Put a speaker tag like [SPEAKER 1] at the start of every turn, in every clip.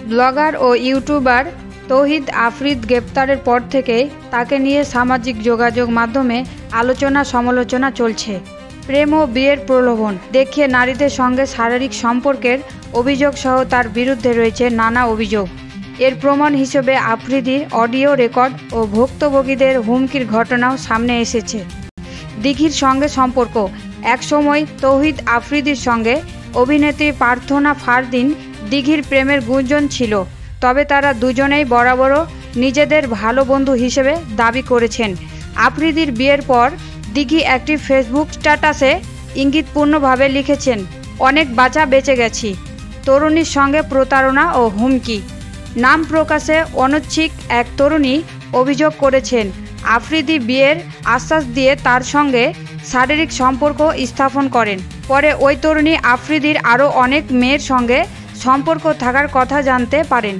[SPEAKER 1] Blogger ও YouTuber তৌহিদ আফ্রিদ গ্রেপ্তারের পর থেকে তাকে নিয়ে সামাজিক যোগাযোগ মাধ্যমে আলোচনা সমালোচনা চলছে। প্রেম ও বিয়ের প্রলোভন দেখিয়ে নারীদের সঙ্গে শারীরিক সম্পর্কের অভিযোগ সহ তার বিরুদ্ধে রয়েছে নানা অভিযোগ। এর প্রমাণ হিসেবে আফ্রিদির অডিও রেকর্ড ও ভুক্তভোগীদের হুমকির ঘটনাও সামনে এসেছে। দিঘির সঙ্গে সম্পর্ক। একসময় তৌহিদ আফ্রিদির সঙ্গে অভিনেত্রী প্রার্থনা ফারদিন দিঘির প্রেমের গুঞ্জন ছিল, তবে তারা দুজনেই বরাবরও নিজেদের ভালো বন্ধু হিসেবে দাবি করেছেন। আফ্রিদির বিয়ের পর দিঘি একটি ফেসবুক স্ট্যাটাসে ইঙ্গিতপূর্ণভাবে লিখেছেন, অনেক বাঁচা বেঁচে গেছি। তরুণীর সঙ্গে প্রতারণা ও হুমকি। নাম প্রকাশে অনিচ্ছুক এক তরুণী অভিযোগ করেছেন, আফ্রিদি বিয়ের আশ্বাস দিয়ে তার সঙ্গে শারীরিক সম্পর্ক স্থাপন করেন। পরে ওই তরুণী আফ্রিদির আরও অনেক মেয়ের সঙ্গে সম্পর্ক থাকার কথা জানতে পারেন।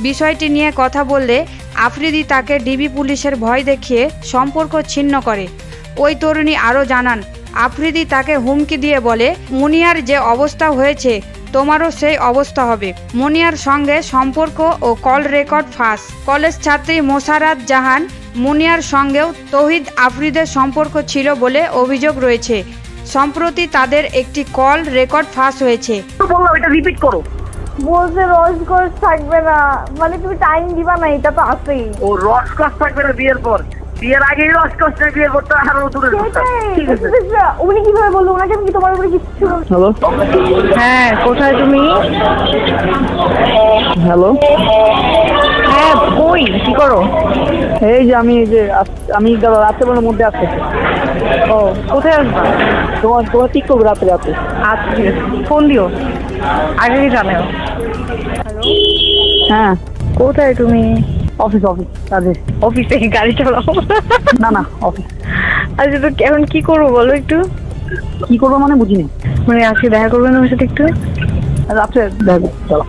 [SPEAKER 1] বিষয়টি নিয়ে কথা বললে আফ্রিদি তাকে ডিবি পুলিশের ভয় দেখিয়ে সম্পর্ক ছিন্ন করে। ওই তরুণী আরও জানান, আফ্রিদি তাকে হুমকি দিয়ে বলে, মুনিয়ার যে অবস্থা হয়েছে তোমারও সেই অবস্থা হবে। মুনিয়ার সঙ্গে সম্পর্ক ও কল রেকর্ড ফাঁস। কলেজ ছাত্রী মোশাররত জাহান মুনিয়ার সঙ্গেও তৌহিদ আফ্রিদের সম্পর্ক ছিল বলে অভিযোগ রয়েছে। সম্প্রতি তাদের একটি কল রেকর্ড ফাঁস হয়েছে।
[SPEAKER 2] রিপিট করো।
[SPEAKER 3] বলছে রসকস থাকবে না, মানে তুমি টাইম দিবা না, এটা তো আছেই।
[SPEAKER 2] ও রসকস থাকবে না বিয়ের পর, বিয়ের আগেই রসকস নেই, বিয়ের পর তো আরো দূরে।
[SPEAKER 3] ঠিক আছে, উনি কিভাবে বললো? ওনাকে আমি কি তোমার উপরে কিছু?
[SPEAKER 4] হ্যালো,
[SPEAKER 3] হ্যাঁ, কোথায় তুমি?
[SPEAKER 4] হ্যালো,
[SPEAKER 3] হ্যাঁ, কই কি করো?
[SPEAKER 4] এই যে আমি রাত্রেবেলার মধ্যে আসতেছি।
[SPEAKER 3] ও, কোথায় আসবা?
[SPEAKER 4] তোমার ঠিক করবো রাতে।
[SPEAKER 3] আচ্ছা, ঠিক আছে, ফোন দিও, আগে জানাও। হ্যালো,
[SPEAKER 4] হ্যাঁ,
[SPEAKER 3] কোথায় তুমি?
[SPEAKER 4] অফিস কাজে।
[SPEAKER 3] অফিসে গাড়ি চালাও?
[SPEAKER 4] না অফিস।
[SPEAKER 3] আচ্ছা, তো এখন কি করবো বলো একটু?
[SPEAKER 4] কি করবো মানে বুঝিনি।
[SPEAKER 3] মানে আজকে দেখা করবেন আমার সাথে একটু?
[SPEAKER 4] রাত্রে দেখো, চলো।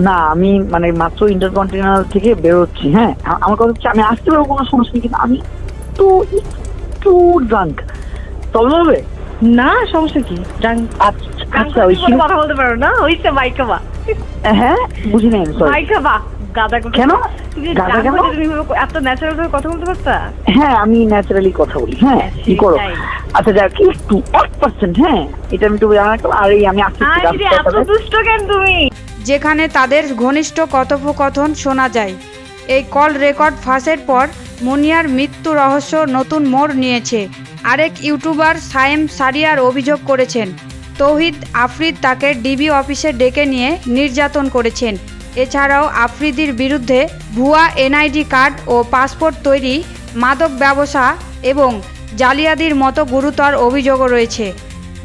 [SPEAKER 4] না, আমি মানে মাত্র ইন্টারকন্টিনেন্টাল থেকে বেরোচ্ছি। হ্যাঁ, আমার কথা হচ্ছে আমি আসতে পারবো, কোনো সমস্যা নেই, কিন্তু আমি তো একটু ড্রাঙ্ক। চলো হবে
[SPEAKER 3] না, সমস্যা কি?
[SPEAKER 4] আচ্ছা, ওই
[SPEAKER 3] কথা বলতে পারো না? হইছে মাইকা বা?
[SPEAKER 4] হ্যাঁ, বুঝি নাই।
[SPEAKER 3] মাইকা বা গাদা
[SPEAKER 4] কেন?
[SPEAKER 3] তুমি এত ন্যাচারাল ভাবে কথা বলতে পারতা?
[SPEAKER 4] হ্যাঁ, আমি ন্যাচারালি কথা বলি। হ্যাঁ, কি করো? আচ্ছা, যাক, একটু 1%। হ্যাঁ, এটা আমি একটু জানা। আর এই আমি
[SPEAKER 3] এত দুষ্ট কেন তুমি?
[SPEAKER 1] যেখানে তাদের ঘনিষ্ঠ কথোপকথন শোনা যায়। এই কল রেকর্ড ফাঁসের পর মুনিয়ার মৃত্যু রহস্য নতুন মোড় নিয়েছে। আরেক ইউটিউবার সায়েম সারিয়ার অভিযোগ করেছেন, তৌহিদ আফ্রিদ তাকে ডিবি অফিসে ডেকে নিয়ে নির্যাতন করেছেন। এছাড়াও আফ্রিদির বিরুদ্ধে ভুয়া এনআইডি কার্ড ও পাসপোর্ট তৈরি, মাদক ব্যবসা এবং জালিয়াতির মতো গুরুতর অভিযোগও রয়েছে।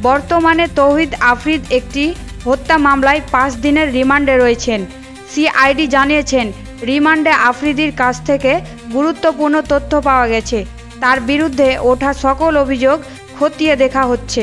[SPEAKER 1] বর্তমানে তৌহিদ আফ্রিদ একটি হত্যা মামলায় 5 দিনের রিমান্ডে রয়েছেন। সিআইডি জানিয়েছেন, রিমান্ডে আফ্রিদির কাছ থেকে গুরুত্বপূর্ণ তথ্য পাওয়া গেছে। তার বিরুদ্ধে ওঠা সকল অভিযোগ খতিয়ে দেখা হচ্ছে।